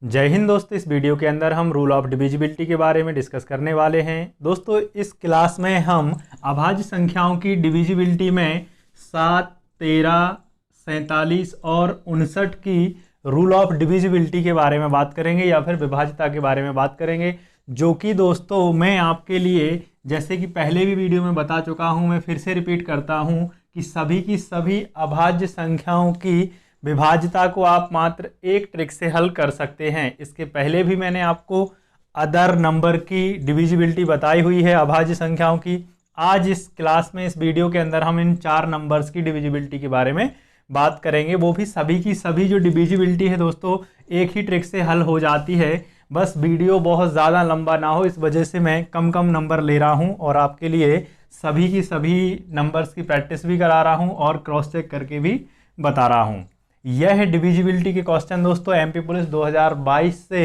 जय हिंद दोस्तों। इस वीडियो के अंदर हम रूल ऑफ डिविजिबिलिटी के बारे में डिस्कस करने वाले हैं। दोस्तों इस क्लास में हम अभाज्य संख्याओं की डिविजिबिलिटी में 7, 13, 47 और 59 की रूल ऑफ डिविजिबिलिटी के बारे में बात करेंगे या फिर विभाज्यता के बारे में बात करेंगे, जो कि दोस्तों मैं आपके लिए जैसे कि पहले भी वीडियो में बता चुका हूं, मैं फिर से रिपीट करता हूं कि सभी की सभी अभाज्य संख्याओं की विभाज्यता को आप मात्र एक ट्रिक से हल कर सकते हैं। इसके पहले भी मैंने आपको अदर नंबर की डिविजिबिलिटी बताई हुई है अभाज्य संख्याओं की। आज इस क्लास में इस वीडियो के अंदर हम इन 4 नंबर्स की डिविजिबिलिटी के बारे में बात करेंगे। वो भी सभी की सभी जो डिविजिबिलिटी है दोस्तों एक ही ट्रिक से हल हो जाती है। बस वीडियो बहुत ज़्यादा लंबा ना हो, इस वजह से मैं कम कम नंबर ले रहा हूँ और आपके लिए सभी की सभी नंबर्स की प्रैक्टिस भी करा रहा हूँ और क्रॉस चेक करके भी बता रहा हूँ। यह है डिविजिबिलिटी के क्वेश्चन दोस्तों एमपी पुलिस 2022 से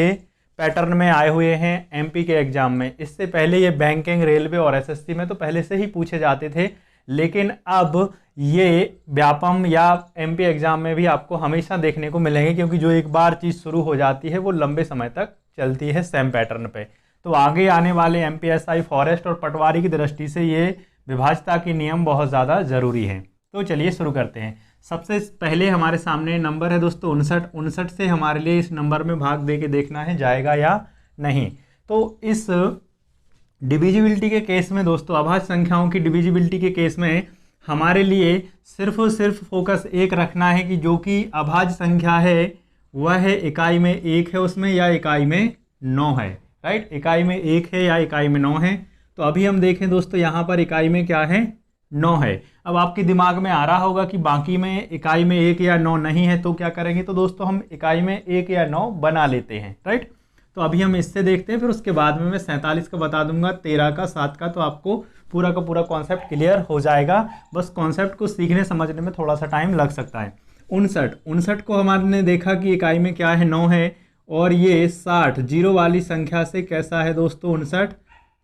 पैटर्न में आए हुए हैं एमपी के एग्जाम में। इससे पहले ये बैंकिंग, रेलवे और एसएससी में तो पहले से ही पूछे जाते थे, लेकिन अब ये व्यापम या एमपी एग्जाम में भी आपको हमेशा देखने को मिलेंगे, क्योंकि जो एक बार चीज़ शुरू हो जाती है वो लंबे समय तक चलती है सेम पैटर्न पे। तो आगे आने वाले एमपीएसआई, फॉरेस्ट और पटवारी की दृष्टि से ये विभाज्यता के नियम बहुत ज़्यादा ज़रूरी हैं। तो चलिए शुरू करते हैं। सबसे पहले हमारे सामने नंबर है दोस्तों 59 से हमारे लिए इस नंबर में भाग दे के देखना है जाएगा या नहीं। तो इस डिविजिबिलिटी के केस में दोस्तों, अभाज्य संख्याओं की डिविजिबिलिटी के केस में हमारे लिए सिर्फ और सिर्फ फोकस एक रखना है कि जो कि अभाज्य संख्या है वह है इकाई में 1 है उसमें या इकाई में 9 है। राइट, इकाई में 1 है या इकाई में 9 है। तो अभी हम देखें दोस्तों यहाँ पर इकाई में क्या है, 9 है। अब आपके दिमाग में आ रहा होगा कि बाकी में इकाई में 1 या 9 नहीं है तो क्या करेंगे, तो दोस्तों हम इकाई में 1 या 9 बना लेते हैं। राइट, तो अभी हम इससे देखते हैं, फिर उसके बाद में मैं 47 का बता दूंगा, 13 का, 7 का, तो आपको पूरा का पूरा कॉन्सेप्ट क्लियर हो जाएगा। बस कॉन्सेप्ट को सीखने समझने में थोड़ा सा टाइम लग सकता है। 59 को हमारे देखा कि इकाई में क्या है, 9 है, और ये 60 जीरो वाली संख्या से कैसा है दोस्तों, 59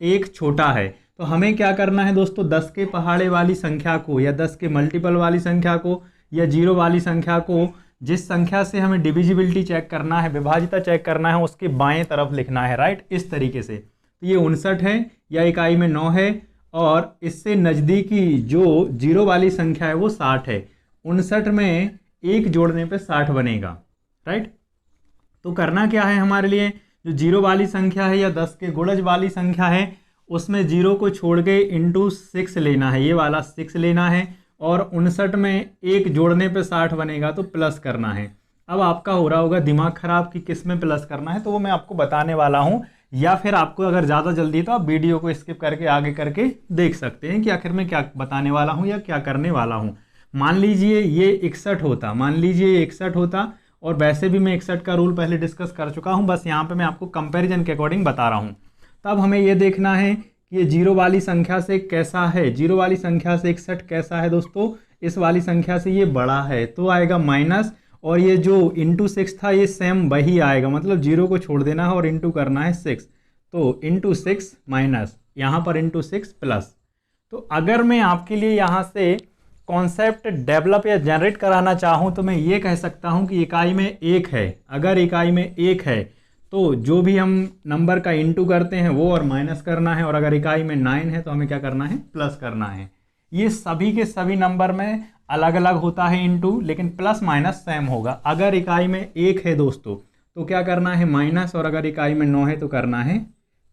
एक छोटा है। तो हमें क्या करना है दोस्तों, 10 के पहाड़े वाली संख्या को या 10 के मल्टीपल वाली संख्या को या जीरो वाली संख्या को, जिस संख्या से हमें डिविजिबिलिटी चेक करना है, विभाज्यता चेक करना है, उसके बाएं तरफ लिखना है। राइट, इस तरीके से। तो ये 59 है या इकाई में 9 है, और इससे नज़दीकी जो जीरो वाली संख्या है वो 60 है। 59 में 1 जोड़ने पे 60 बनेगा। राइट, तो करना क्या है हमारे लिए, जो जीरो वाली संख्या है या 10 के गुणज वाली संख्या है उसमें जीरो को छोड़ के इंटू 6 लेना है, ये वाला 6 लेना है, और 59 में 1 जोड़ने पे 60 बनेगा तो प्लस करना है। अब आपका हो रहा होगा दिमाग खराब कि किस में प्लस करना है, तो वो मैं आपको बताने वाला हूँ, या फिर आपको अगर ज़्यादा जल्दी है तो आप वीडियो को स्किप करके आगे करके देख सकते हैं कि आखिर में क्या बताने वाला हूँ या क्या करने वाला हूँ। मान लीजिए ये 61 होता, मान लीजिए 61 होता, और वैसे भी मैं 61 का रूल पहले डिस्कस कर चुका हूँ, बस यहाँ पे मैं आपको कंपैरिजन के अकॉर्डिंग बता रहा हूँ। तब हमें ये देखना है कि ये जीरो वाली संख्या से कैसा है, जीरो वाली संख्या से 61 कैसा है दोस्तों, इस वाली संख्या से ये बड़ा है तो आएगा माइनस, और ये जो इंटू 6 था ये सेम वही आएगा, मतलब जीरो को छोड़ देना है और इंटू करना है 6, तो इंटू 6 माइनस, यहाँ पर इंटू 6 प्लस। तो अगर मैं आपके लिए यहाँ से कॉन्सेप्ट डेवलप या जनरेट कराना चाहूँ तो मैं ये कह सकता हूँ कि इकाई में 1 है, अगर इकाई में 1 है तो जो भी हम नंबर का इंटू करते हैं वो और माइनस करना है, और अगर इकाई में 9 है तो हमें क्या करना है, प्लस करना है। ये सभी के सभी नंबर में अलग अलग होता है इंटू, लेकिन प्लस माइनस सेम होगा। अगर इकाई में 1 है दोस्तों तो क्या करना है, माइनस, और अगर इकाई में 9 है तो करना है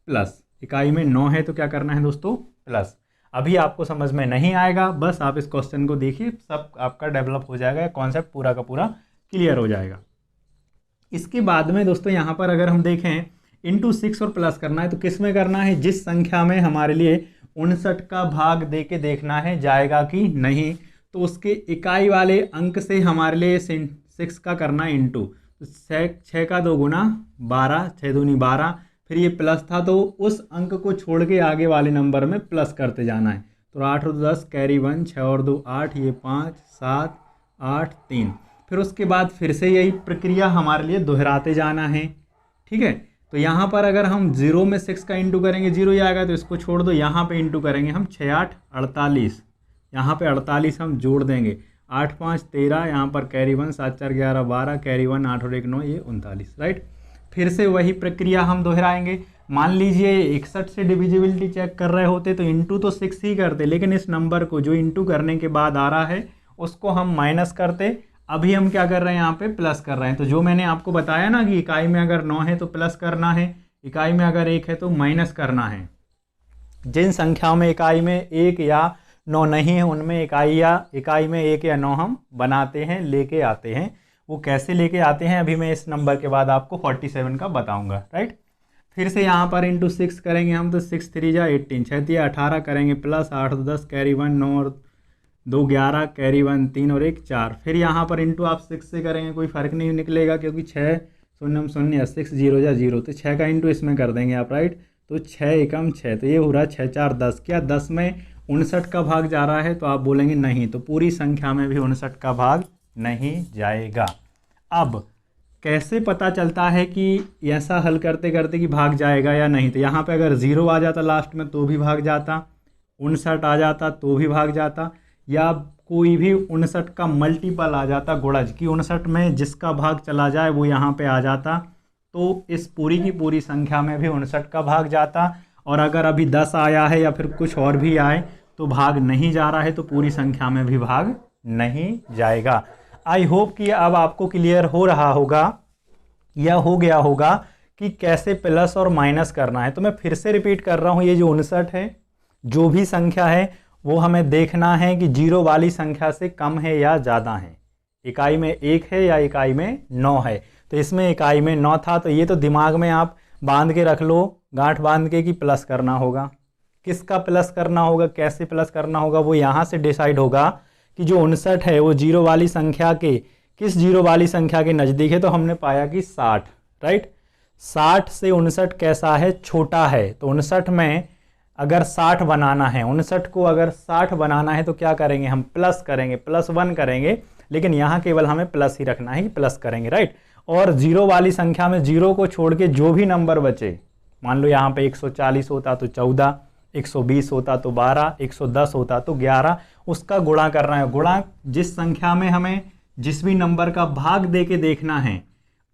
प्लस। इकाई में 9 है तो क्या करना है दोस्तों, प्लस। अभी आपको समझ में नहीं आएगा, बस आप इस क्वेश्चन को देखिए, सब आपका डेवलप हो जाएगा, कॉन्सेप्ट पूरा का पूरा क्लियर हो जाएगा। इसके बाद में दोस्तों यहाँ पर अगर हम देखें इंटू 6 और प्लस करना है तो किस में करना है, जिस संख्या में हमारे लिए 59 का भाग दे के देखना है जाएगा कि नहीं, तो उसके इकाई वाले अंक से हमारे लिए 6 का करना है इंटू, तो 6 का 2 गुना 12, 6 दूनी 12, फिर ये प्लस था तो उस अंक को छोड़ के आगे वाले नंबर में प्लस करते जाना है। तो 8 और 10 कैरी 1, 6 और 2 8, ये 5, 7, 8, 3, फिर उसके बाद फिर से यही प्रक्रिया हमारे लिए दोहराते जाना है। ठीक है, तो यहाँ पर अगर हम 0 में 6 का इंटू करेंगे 0 ही आएगा, तो इसको छोड़ दो, यहाँ पे इंटू करेंगे हम 6 8 48, यहाँ पे 48 हम जोड़ देंगे, 8 5 13, यहाँ पर कैरी 1, 7 4 11 12, कैरी 1 8 और 1 9, ये 39। राइट, फिर से वही प्रक्रिया हम दोहराएंगे। मान लीजिए 61 से डिविजिबिलिटी चेक कर रहे होते तो इंटू तो 6 ही करते, लेकिन इस नंबर को जो इंटू करने के बाद आ रहा है उसको हम माइनस करते। अभी हम क्या कर रहे हैं, यहाँ पे प्लस कर रहे हैं। तो जो मैंने आपको बताया ना कि इकाई में अगर 9 है तो प्लस करना है, इकाई में अगर 1 है तो माइनस करना है। जिन संख्याओं में इकाई में 1 या 9 नहीं है उनमें इकाई में 1 या 9 हम बनाते हैं, लेके आते हैं। वो कैसे लेके आते हैं अभी मैं इस नंबर के बाद आपको 47 का बताऊंगा, राइट। फिर से यहाँ पर इंटू 6 करेंगे हम, तो 6 3 जा 18, 6 3 18 करेंगे, प्लस 8 तो 10, कैरी 1 9 और 2 11, कैरी 1 3 और 1 4। फिर यहाँ पर इंटू आप 6 से करेंगे, कोई फ़र्क नहीं निकलेगा क्योंकि 6 शून्य शून्य 6 0 जा 0, तो 6 का इंटू इसमें कर देंगे आप, राइट। तो 6 एकम 6, तो ये हो रहा 6 4 10। क्या 10 में 59 का भाग जा रहा है? तो आप बोलेंगे नहीं, तो पूरी संख्या में भी 59 का भाग नहीं जाएगा। अब कैसे पता चलता है कि ऐसा हल करते करते कि भाग जाएगा या नहीं? तो यहाँ पे अगर 0 आ जाता लास्ट में तो भी भाग जाता, 59 आ जाता तो भी भाग जाता, या कोई भी 59 का मल्टीपल आ जाता, गुणज कि 59 में जिसका भाग चला जाए वो यहाँ पे आ जाता, तो इस पूरी की पूरी संख्या में भी 59 का भाग जाता। और अगर अभी 10 आया है या फिर कुछ और भी आए तो भाग नहीं जा रहा है, तो पूरी संख्या में भी भाग नहीं जाएगा। आई होप कि अब आपको क्लियर हो रहा होगा या हो गया होगा कि कैसे प्लस और माइनस करना है। तो मैं फिर से रिपीट कर रहा हूँ, ये जो 59 है, जो भी संख्या है वो हमें देखना है कि 0 वाली संख्या से कम है या ज़्यादा है। इकाई में 1 है या इकाई में 9 है, तो इसमें इकाई में 9 था, तो ये तो दिमाग में आप बांध के रख लो, गांठ बांध के कि प्लस करना होगा। किसका प्लस करना होगा, कैसे प्लस करना होगा, वो यहाँ से डिसाइड होगा कि जो 59 है वो 0 वाली संख्या के किस 0 वाली संख्या के नज़दीक है। तो हमने पाया कि 60, राइट। 60 से 59 कैसा है, छोटा है। तो 59 में अगर 60 बनाना है, 59 को अगर 60 बनाना है तो क्या करेंगे हम, प्लस करेंगे, +1 करेंगे। लेकिन यहाँ केवल हमें प्लस ही रखना है कि प्लस करेंगे, राइट। और 0 वाली संख्या में 0 को छोड़ के जो भी नंबर बचे, मान लो यहाँ पे 140 होता तो 14, 120 होता तो 12, 110 होता तो 11, उसका गुणा करना है। गुणा जिस संख्या में हमें जिस भी नंबर का भाग दे के देखना है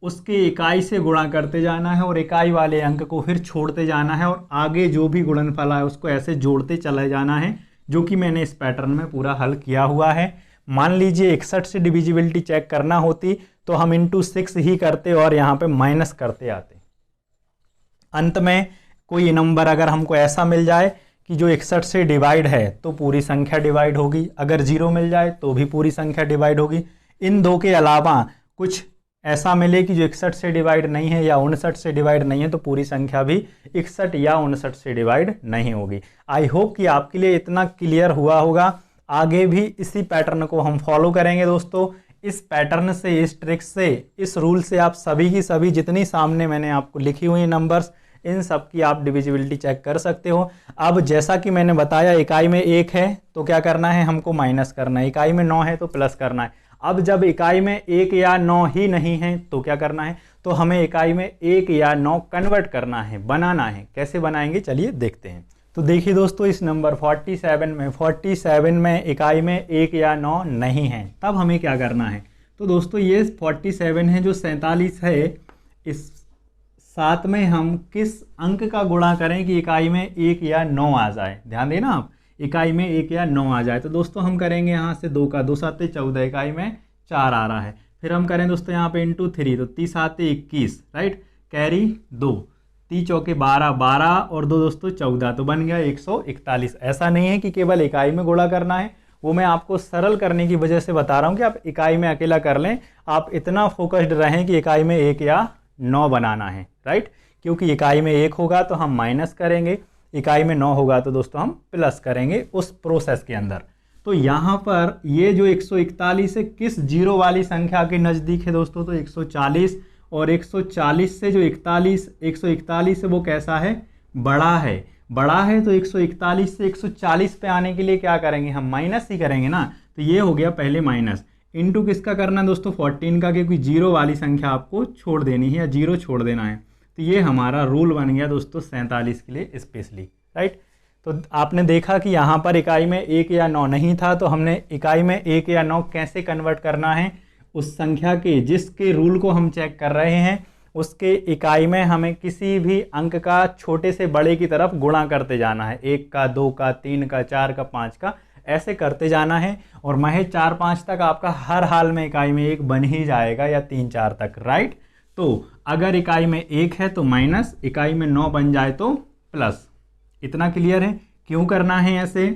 उसके इकाई से गुणा करते जाना है, और इकाई वाले अंक को फिर छोड़ते जाना है, और आगे जो भी गुणनफल है उसको ऐसे जोड़ते चले जाना है, जो कि मैंने इस पैटर्न में पूरा हल किया हुआ है। मान लीजिए 61 से डिविजिबिलिटी चेक करना होती तो हम इंटू 6 ही करते और यहाँ पे माइनस करते आते। अंत में कोई नंबर अगर हमको ऐसा मिल जाए कि जो 61 से डिवाइड है तो पूरी संख्या डिवाइड होगी, अगर 0 मिल जाए तो भी पूरी संख्या डिवाइड होगी। इन दो के अलावा कुछ ऐसा मिले कि जो 61 से डिवाइड नहीं है या 59 से डिवाइड नहीं है तो पूरी संख्या भी 61 या 59 से डिवाइड नहीं होगी। आई होप कि आपके लिए इतना क्लियर हुआ होगा। आगे भी इसी पैटर्न को हम फॉलो करेंगे दोस्तों। इस पैटर्न से, इस ट्रिक से, इस रूल से आप सभी की सभी जितनी सामने मैंने आपको लिखी हुई नंबर्स, इन सब की आप डिविजिबिलिटी चेक कर सकते हो। अब जैसा कि मैंने बताया, इकाई में 1 है तो क्या करना है, हमको माइनस करना है, इकाई में 9 है तो प्लस करना है। अब जब इकाई में 1 या 9 ही नहीं है तो क्या करना है, तो हमें इकाई में 1 या 9 कन्वर्ट करना है, बनाना है। कैसे बनाएंगे चलिए देखते हैं। तो देखिए दोस्तों, इस नंबर 47 में इकाई में 1 या 9 नहीं है, तब हमें क्या करना है। तो दोस्तों ये 47 है, जो 47 है, इस 7 में हम किस अंक का गुणा करें कि इकाई में 1 या 9 आ जाए। ध्यान देना आप, इकाई में 1 या 9 आ जाए। तो दोस्तों हम करेंगे यहाँ से 2 का 2 7 14, इकाई में 4 आ रहा है। फिर हम करें दोस्तों यहाँ पे इंटू 3, तो 30 7 21, राइट, कैरी 2, 3 चौके 12, 12 और 2 दोस्तों 14, तो बन गया 141। ऐसा नहीं है कि केवल इकाई में गुणा करना है, वो मैं आपको सरल करने की वजह से बता रहा हूँ कि आप इकाई में अकेला कर लें। आप इतना फोकस्ड रहें कि इकाई में 1 या 9 बनाना है, राइट, क्योंकि इकाई में 1 होगा तो हम माइनस करेंगे, इकाई में 9 होगा तो दोस्तों हम प्लस करेंगे उस प्रोसेस के अंदर। तो यहाँ पर ये जो 141 है किस 0 वाली संख्या के नज़दीक है दोस्तों, तो 140, और 140 से जो 141 है वो कैसा है, बड़ा है। बड़ा है तो 141 से 140 पे आने के लिए क्या करेंगे, हम माइनस ही करेंगे ना। तो ये हो गया पहले माइनस, इंटू किसका करना है दोस्तों, 14 का, क्योंकि 0 वाली संख्या आपको छोड़ देनी है या 0 छोड़ देना है। तो ये हमारा रूल बन गया दोस्तों 47 के लिए स्पेशली, राइट। तो आपने देखा कि यहाँ पर इकाई में 1 या 9 नहीं था, तो हमने इकाई में 1 या 9 कैसे कन्वर्ट करना है, उस संख्या के जिसके रूल को हम चेक कर रहे हैं उसके इकाई में हमें किसी भी अंक का छोटे से बड़े की तरफ गुणा करते जाना है। 1 का, 2 का, 3 का, 4 का, 5 का, ऐसे करते जाना है। और महज 4, 5 तक आपका हर हाल में इकाई में 1 बन ही जाएगा, या 3, 4 तक, राइट। तो अगर इकाई में 1 है तो माइनस, इकाई में 9 बन जाए तो प्लस। इतना क्लियर है? क्यों करना है ऐसे?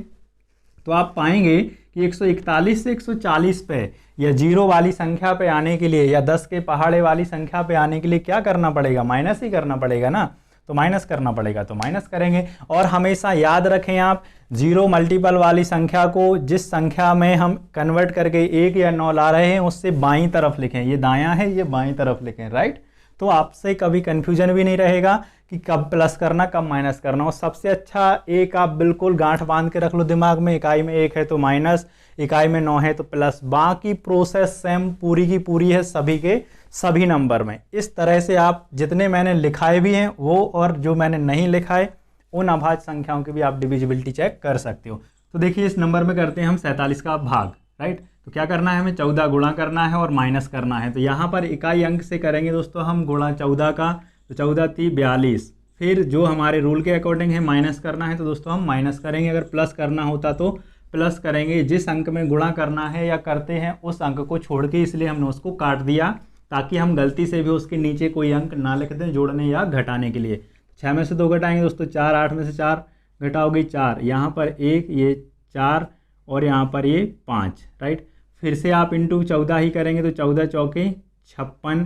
तो आप पाएंगे कि 141 से 140 पे या जीरो वाली संख्या पे आने के लिए, या 10 के पहाड़े वाली संख्या पे आने के लिए क्या करना पड़ेगा? माइनस ही करना पड़ेगा ना। तो माइनस करना पड़ेगा तो माइनस करेंगे। और हमेशा याद रखें आप, जीरो मल्टीपल वाली संख्या को जिस संख्या में हम कन्वर्ट करके 1 या 9 ला रहे हैं उससे बाईं तरफ लिखें। ये दायां है, ये बाईं तरफ लिखें, राइट। तो आपसे कभी कन्फ्यूजन भी नहीं रहेगा कि कब प्लस करना कब माइनस करना। और सबसे अच्छा एक आप बिल्कुल गांठ बांध के रख लो दिमाग में, इकाई में 1 है तो माइनस, इकाई में 9 है तो प्लस। बाकी प्रोसेस सेम पूरी की पूरी है सभी के सभी नंबर में। इस तरह से आप जितने मैंने लिखाए भी हैं वो, और जो मैंने नहीं लिखाए उन अभाज्य संख्याओं की भी आप डिविजिबिलिटी चेक कर सकते हो। तो देखिए इस नंबर में करते हैं हम 47 का भाग, राइट। तो क्या करना है, हमें 14 गुणा करना है और माइनस करना है। तो यहाँ पर इकाई अंक से करेंगे दोस्तों हम गुणा 14 का, तो 14 × 3 = 42। फिर जो हमारे रूल के अकॉर्डिंग है माइनस करना है तो दोस्तों हम माइनस करेंगे। अगर प्लस करना होता तो प्लस करेंगे। जिस अंक में गुणा करना है या करते हैं उस अंक को छोड़ के, इसलिए हमने उसको काट दिया ताकि हम गलती से भी उसके नीचे कोई अंक ना लिख दें जोड़ने या घटाने के लिए। 6 में से 2 घटाएंगे दोस्तों 4, 8 में से 4 घटाओगे 4, यहाँ पर 1, ये 4 और यहाँ पर ये 5, राइट। फिर से आप इंटू 14 ही करेंगे तो 14 चौके 56,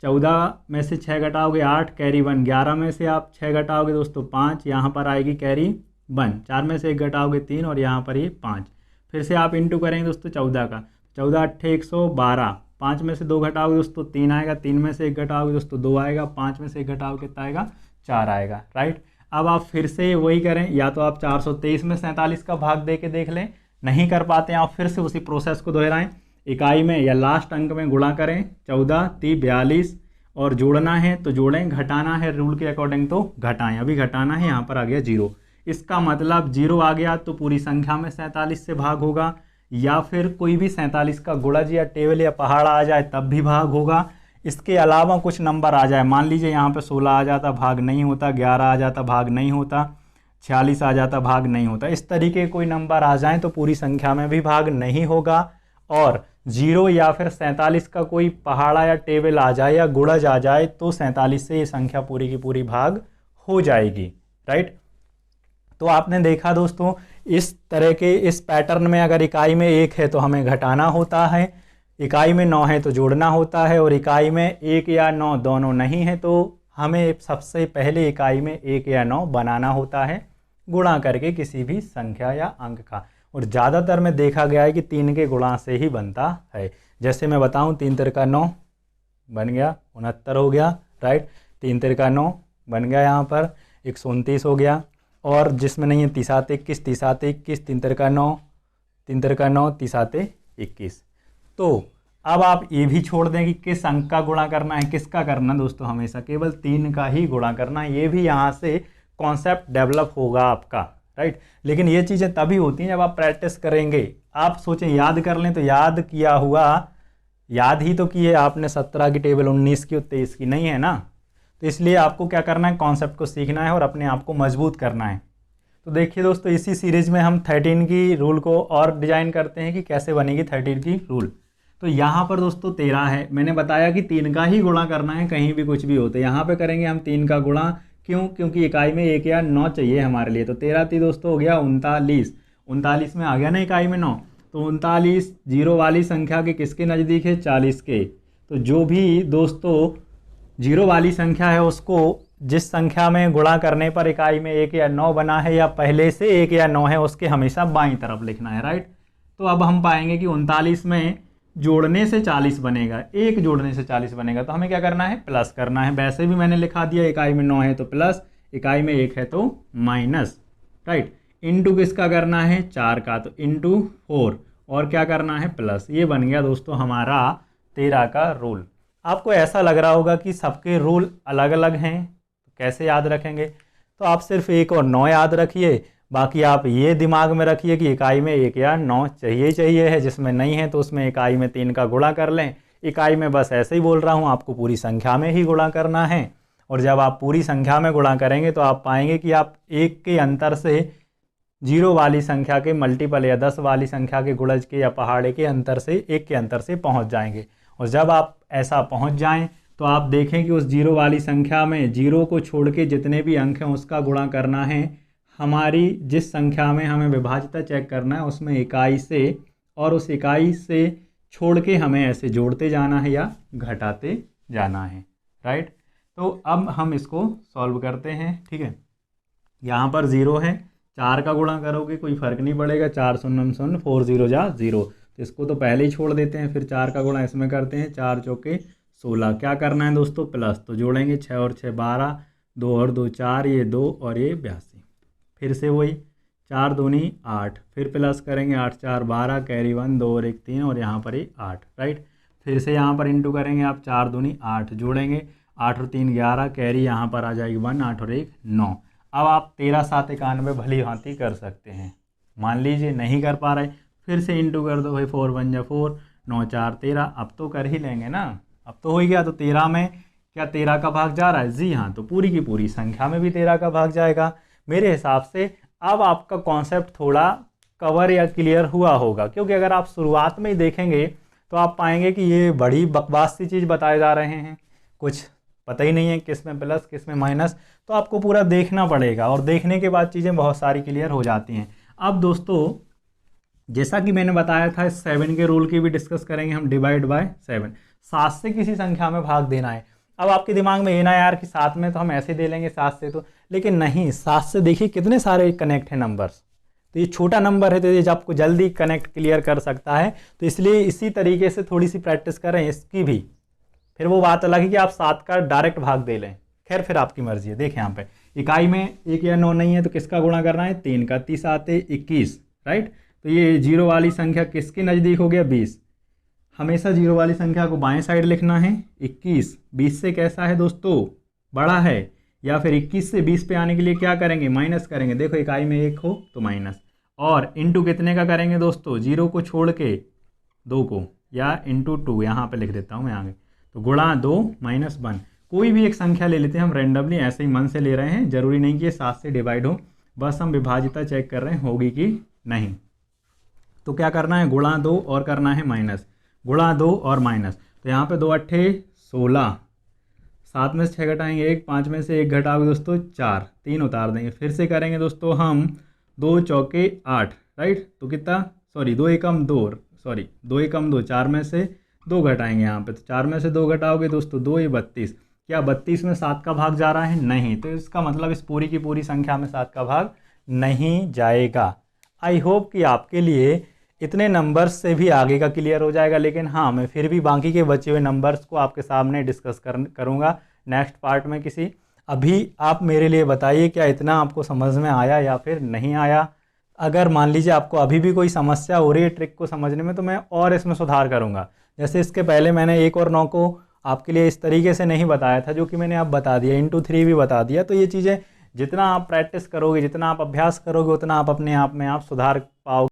14 में से 6 घटाओगे 8, कैरी 1, 11 में से आप 6 घटाओगे दोस्तों 5, यहाँ पर आएगी कैरी 1, 4 में से 1 घटाओगे 3 और यहाँ पर ये 5। फिर से आप इंटू करेंगे दोस्तों 14 का, 14 × 8 = 112, 5 में से 2 घटाओगे दोस्तों 3 आएगा, 3 में से 1 घटाओगे दोस्तों 2 आएगा, 5 में से 1 घटाओगे कितना आएगा? 4 आएगा, राइट। अब आप फिर से वही करें, या तो आप 423 में 47 का भाग दे के देख लें, नहीं कर पाते हैं आप फिर से उसी प्रोसेस को दोहराएं। इकाई में या लास्ट अंक में गुणा करें 14 × 3 = 42, और जोड़ना है तो जोड़ें, घटाना है रूल के अकॉर्डिंग तो घटाएं। अभी घटाना है, यहाँ पर आ गया 0। इसका मतलब 0 आ गया तो पूरी संख्या में 47 से भाग होगा, या फिर कोई भी 47 का गुणज या टेबल या पहाड़ा आ जाए तब भी भाग होगा। इसके अलावा कुछ नंबर आ जाए, मान लीजिए यहाँ पे 16 आ जाता भाग नहीं होता, 11 आ जाता भाग नहीं होता, 46 आ जाता भाग नहीं होता, इस तरीके कोई नंबर आ जाए तो पूरी संख्या में भी भाग नहीं होगा। और 0 या फिर 47 का कोई पहाड़ा या टेबल आ जाए या गुणज आ जाए तो 47 से ये संख्या पूरी की पूरी भाग हो जाएगी, राइट। तो आपने देखा दोस्तों, इस तरह के इस पैटर्न में अगर इकाई में 1 है तो हमें घटाना होता है, इकाई में 9 है तो जोड़ना होता है, और इकाई में 1 या 9 दोनों नहीं है तो हमें सबसे पहले इकाई में 1 या 9 बनाना होता है गुणा करके किसी भी संख्या या अंक का। और ज़्यादातर में देखा गया है कि 3 के गुणा से ही बनता है। जैसे मैं बताऊं, 3 × 3 = 9 बन गया, 69 हो गया, राइट। 3 × 3 = 9 बन गया, यहाँ पर 129 हो गया। और जिसमें नहीं है 3 × 7 = 21, 3 × 7 = 21, 3 × 3 = 9, 3 × 3 = 9, 3 × 7 = 21। तो अब आप ये भी छोड़ दें कि किस अंक का गुणा करना है, किसका करना दोस्तों, हमेशा केवल 3 का ही गुणा करना है। ये भी यहाँ से कॉन्सेप्ट डेवलप होगा आपका, राइट। लेकिन ये चीज़ें तभी होती हैं जब आप प्रैक्टिस करेंगे। आप सोचें याद कर लें तो याद किया हुआ, याद ही तो किए आपने 17 की टेबल, 19 की और 23 की, नहीं है ना। तो इसलिए आपको क्या करना है, कॉन्सेप्ट को सीखना है और अपने आप को मजबूत करना है। तो देखिए दोस्तों, इसी सीरीज में हम 13 की रूल को और डिजाइन करते हैं कि कैसे बनेगी 13 की रूल। तो यहाँ पर दोस्तों 13 है, मैंने बताया कि 3 का ही गुणा करना है, कहीं भी कुछ भी होता है। यहाँ पे करेंगे हम 3 का गुणा, क्यों? क्योंकि इकाई में 1 या 9 चाहिए हमारे लिए। तो 13 × 3 दोस्तों हो गया 39, 39 में आ गया ना इकाई में 9, तो 39 जीरो वाली संख्या के किसके नज़दीक है? 40 के। तो जो भी दोस्तों जीरो वाली संख्या है उसको जिस संख्या में गुणा करने पर इकाई में 1 या 9 बना है या पहले से 1 या 9 है उसके हमेशा बाईं तरफ लिखना है, राइट। तो अब हम पाएंगे कि 39 में जोड़ने से 40 बनेगा, 1 जोड़ने से 40 बनेगा, तो हमें क्या करना है? प्लस करना है। वैसे भी मैंने लिखा दिया, इकाई में 9 है तो प्लस, इकाई में 1 है तो माइनस, राइट। इंटू किसका करना है? 4 का, तो इंटू 4, और क्या करना है? प्लस। ये बन गया दोस्तों हमारा 13 का रूल। आपको ऐसा लग रहा होगा कि सबके रूल अलग अलग हैं, तो कैसे याद रखेंगे? तो आप सिर्फ 1 और 9 याद रखिए, बाकी आप ये दिमाग में रखिए कि इकाई में 1 या 9 चाहिए ही चाहिए है, जिसमें नहीं है तो उसमें इकाई में 3 का गुणा कर लें, इकाई में बस ऐसे ही बोल रहा हूँ, आपको पूरी संख्या में ही गुणा करना है। और जब आप पूरी संख्या में गुणा करेंगे तो आप पाएंगे कि आप 1 के अंतर से 0 वाली संख्या के मल्टीपल या 10 वाली संख्या के गुणज के या पहाड़े के अंतर से 1 के अंतर से पहुँच जाएंगे। और जब आप ऐसा पहुँच जाएँ तो आप देखें कि उस 0 वाली संख्या में 0 को छोड़ के जितने भी अंक हैं उसका गुणा करना है। हमारी जिस संख्या में हमें विभाज्यता चेक करना है उसमें इकाई से, और उस इकाई से छोड़ के हमें ऐसे जोड़ते जाना है या घटाते जाना है, राइट। तो अब हम इसको सॉल्व करते हैं, ठीक है। यहाँ पर 0 है, 4 का गुणा करोगे कोई फ़र्क नहीं पड़ेगा, 4 शून्य शून्य 4 0 जा 0, तो इसको तो पहले ही छोड़ देते हैं। फिर 4 का गुणा इसमें करते हैं, 4 चौके 16। क्या करना है दोस्तों, प्लस, तो जोड़ेंगे 6 और 6 12, 2 और 2 4, ये 2 और ये 82। फिर से वही 4 दूनी 8, फिर प्लस करेंगे 8 4 12, कैरी 1, 2 और 1 3, और यहाँ पर ये 8, राइट। फिर से यहाँ पर इंटू करेंगे आप, 4 दूनी 8, जोड़ेंगे 8 और 3 11, कैरी यहाँ पर आ जाएगी 1, 8 और 1 9। अब आप 13 7 91 भली भांति कर सकते हैं। मान लीजिए नहीं कर पा रहे, फिर से इंटू कर दो भाई, 4 1 जा 4, 9 4 13, अब तो कर ही लेंगे ना, अब तो हो ही गया। तो 13 में क्या 13 का भाग जा रहा है, जी हाँ, तो पूरी की पूरी संख्या में भी 13 का भाग जाएगा। मेरे हिसाब से अब आपका कॉन्सेप्ट थोड़ा कवर या क्लियर हुआ होगा, क्योंकि अगर आप शुरुआत में ही देखेंगे तो आप पाएंगे कि ये बड़ी बकवास सी चीज़ बताए जा रहे हैं, कुछ पता ही नहीं है किस में प्लस किस में माइनस, तो आपको पूरा देखना पड़ेगा, और देखने के बाद चीज़ें बहुत सारी क्लियर हो जाती हैं। अब दोस्तों जैसा कि मैंने बताया था, 7 के रूल की भी डिस्कस करेंगे हम, डिवाइड बाय 7, 7 से किसी संख्या में भाग देना है। अब आपके दिमाग में ये ना यार कि 7 में तो हम ऐसे दे लेंगे 7 से, तो लेकिन नहीं, 7 से देखिए कितने सारे कनेक्ट हैं नंबर्स, तो ये छोटा नंबर है तो ये आपको जल्दी कनेक्ट क्लियर कर सकता है, तो इसलिए इसी तरीके से थोड़ी सी प्रैक्टिस करें इसकी भी। फिर वो बात अलग है कि आप 7 का डायरेक्ट भाग दे लें, खैर फिर आपकी मर्जी है। देखिए यहाँ पे इकाई में 1 या 9 नहीं है तो किसका गुणा करना है, 3 का, 30 आते 21, राइट। तो ये 0 वाली संख्या किसके नज़दीक हो गया, 20। हमेशा 0 वाली संख्या को बाएं साइड लिखना है। 21 20 से कैसा है दोस्तों, बड़ा है, या फिर 21 से 20 पे आने के लिए क्या करेंगे, माइनस करेंगे। देखो इकाई में 1 हो तो माइनस, और इंटू कितने का करेंगे दोस्तों, 0 को छोड़ के 2 को, या इंटू 2 यहाँ पे लिख देता हूँ मैं आगे, तो गुणा 2 माइनस 1। कोई भी एक संख्या ले लेते हैं हम रैंडमली, ऐसे ही मन से ले रहे हैं, ज़रूरी नहीं कि ये 7 से डिवाइड हो, बस हम विभाज्यता चेक कर रहे हैं होगी कि नहीं। तो क्या करना है, गुणा 2 और करना है माइनस, गुणा 2 और माइनस, तो यहाँ पे 2 अट्ठे 16, 7 में से 6 घटाएंगे 1, 5 में से 1 घटाओगे दोस्तों 4, 3 उतार देंगे। फिर से करेंगे दोस्तों हम 2 चौके 8, राइट, तो कितना, सॉरी 2 एकम 2, सॉरी 2 एकम 2, 4 में से 2 घटाएंगे यहाँ पे, तो 4 में से 2 घटाओगे दोस्तों 2 ये 32। क्या 32 में 7 का भाग जा रहा है, नहीं, तो इसका मतलब इस पूरी की पूरी संख्या में 7 का भाग नहीं जाएगा। आई होप कि आपके लिए इतने नंबर्स से भी आगे का क्लियर हो जाएगा, लेकिन हाँ मैं फिर भी बाकी के बचे हुए नंबर्स को आपके सामने डिस्कस करूँगा नेक्स्ट पार्ट में किसी। अभी आप मेरे लिए बताइए क्या इतना आपको समझ में आया या फिर नहीं आया। अगर मान लीजिए आपको अभी भी कोई समस्या हो रही है ट्रिक को समझने में, तो मैं और इसमें सुधार करूँगा। जैसे इसके पहले मैंने 1 और 9 को आपके लिए इस तरीके से नहीं बताया था, जो कि मैंने अब बता दिया, इंटू 3 भी बता दिया। तो ये चीज़ें जितना आप प्रैक्टिस करोगे, जितना आप अभ्यास करोगे, उतना आप अपने आप में आप सुधार पाओगे।